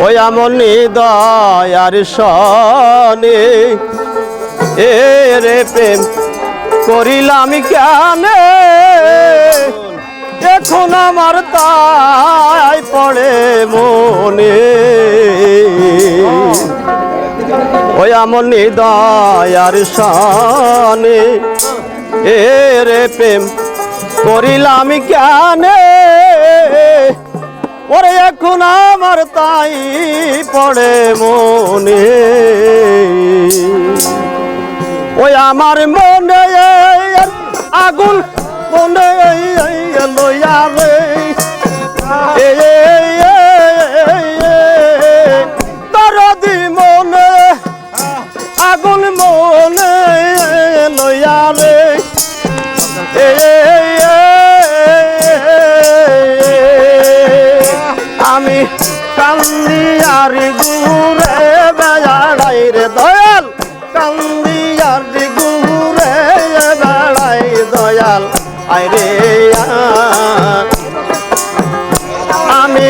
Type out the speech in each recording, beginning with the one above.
ওই আমার দয়ার সনে এ রে প্রেম করিলাম কেনে এখন আমার তাই পড়ে মনে ওই আমার দয়ার সনে এ রে প্রেম করিলাম কেনে ওরে এখন আমার তাই পড়ে মনে ওই আমার মনে আগুন মনে লইয়া রে দরদি মনে আগুন মনে লইয়া রে আমি কান্দিয়ার ঘুরে বেড়াই রে দয়াল কান্দিয়ার ঘুরে বেড়াই দয়াল আরে আমি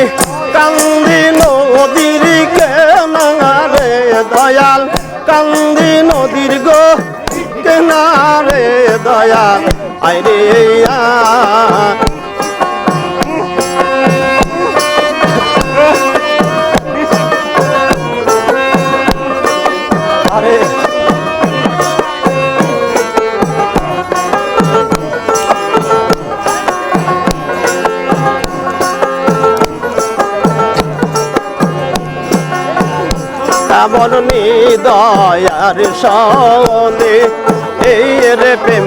কান্দি নদীর কেনারে দয়াল কান্দি নদীর গো কেনারে দয়াল আরে আমার দয়ার সনে এই রে প্রেম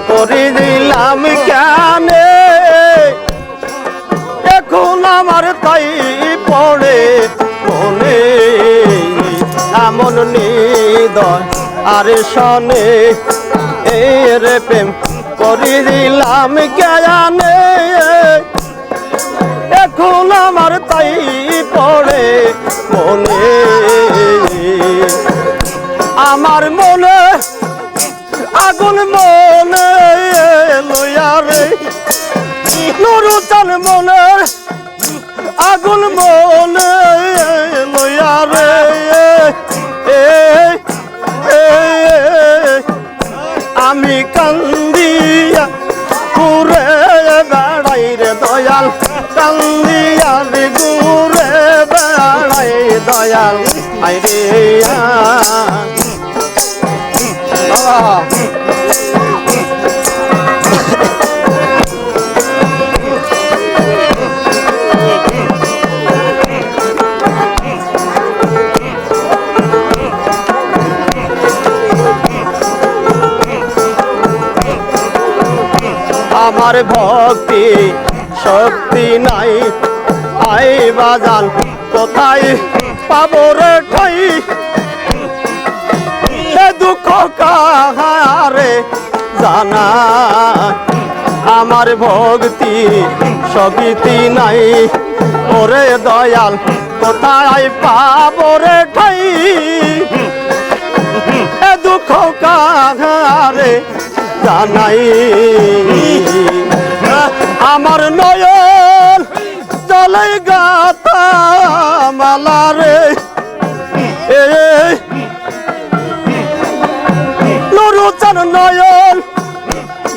করে দিলাম কেনে এখন আমার তাই পড়ে মনে এমন দয়ার সনে এই রে প্রেম করে দিলাম কেনে এখন আমার তাই পড়ে মনে আমার মনে আগুন মনে লইয়া রে নুরুচান মনে আগুন মনে লইয়া রে আমি কান্দিয়া ঘুরে বেড়াই রে দয়াল কান্দিয়া রে ঘুরে বেড়াই দয়াল আরে আমার ভক্তি শক্তি নাই আই বাজান কোথায় পাবো রে ঠাই দুঃখ কাহারে জানা আমার ভক্তি শক্তি নাই ওরে দয়াল কোথায় পাবো রে ঠাই দুঃখ কাহারে জানাই আমার নয়ন জলে গাতা মালা রে নুরুচান নয়ন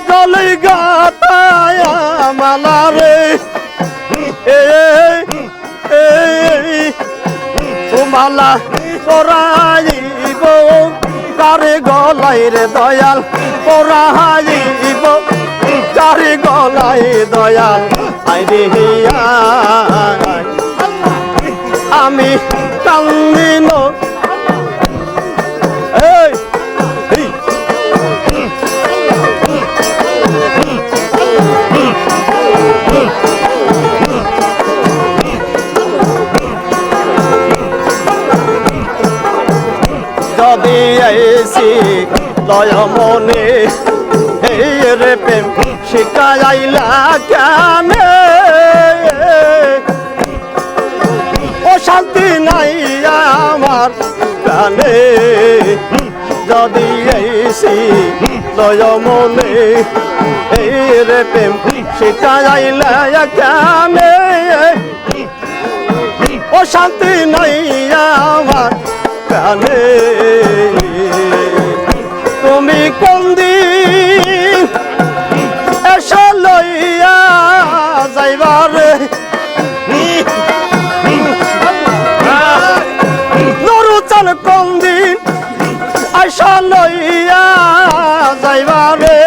জলে গাতা মালা রে মালা পরাইব কারে গলাই রে দয়াল পরাইব কারে গলাই দয়াল আইরে আমি কান্দিন যদি আইসি লয় মনে এই রে প্রেম শিখাইলা কেনে ও শান্তি নাই আমার প্রাণে যদি আইসি লয় মনে এই রে প্রেম শিখাইলা কেনে ও শান্তি নাই আমার প্রাণে তুমি কোন দিন এসে লইয়া যাইবারে নরুচান কোন দিন আইসা লইয়া যাইবারে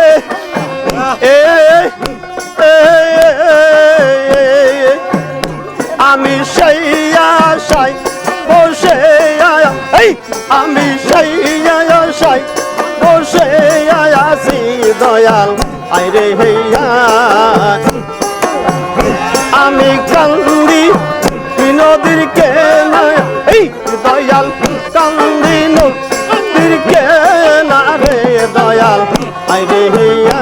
আমি সেই আশায় বসে আমি সেই আশায় বসে আছি দয়াল আইরে হইয়া আমি কান্দি নদীর কেনা দয়াল কান্দি নদীর কেনা রে দয়াল আইরে হইয়া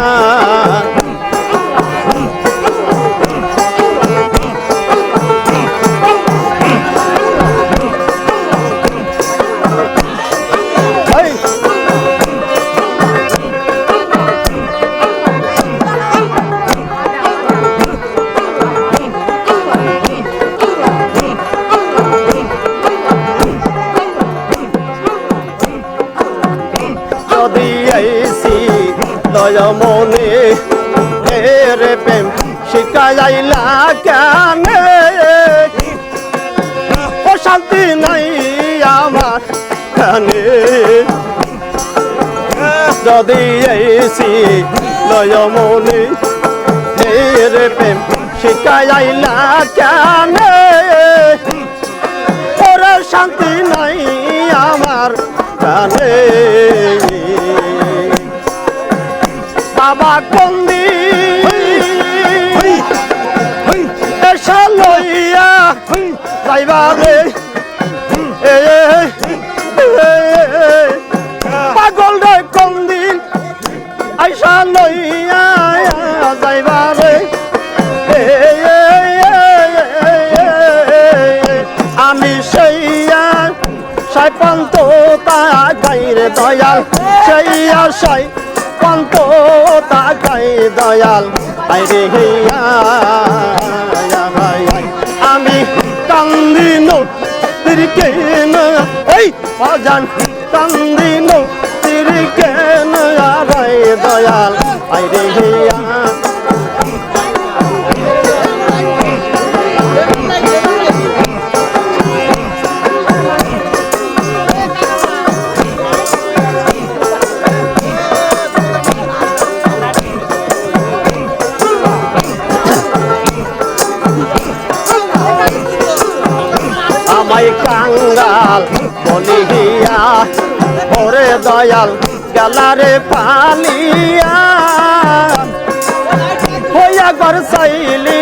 মনে রে প্রেম শিখাইলা কেনে ও শান্তি নাই আমার কানে যদি এসি লয় মনে রে প্রেম শিখাইলা কেনে ওরে শান্তি নাই আমার কানে বাবা কন্দি এসা লইয়া যাইবারে পাগল রে কন্দি আইসা লইয়া যাইবারে আমি সেইয়া সাই পান্ত তাকাই রে দয়াল সেইয়া সাই পান্ত তাকাই দয়াল আইরে হইয়া আমি কান্দি নদীর কেনা এই অজান কান্দি নদীর কেনা রে দয়াল আইরে হইয়া আমায় কাঙ্গাল বলিয়া ওরে দয়াল গেলারে পালিয়া হইয়া ঘর চাইলি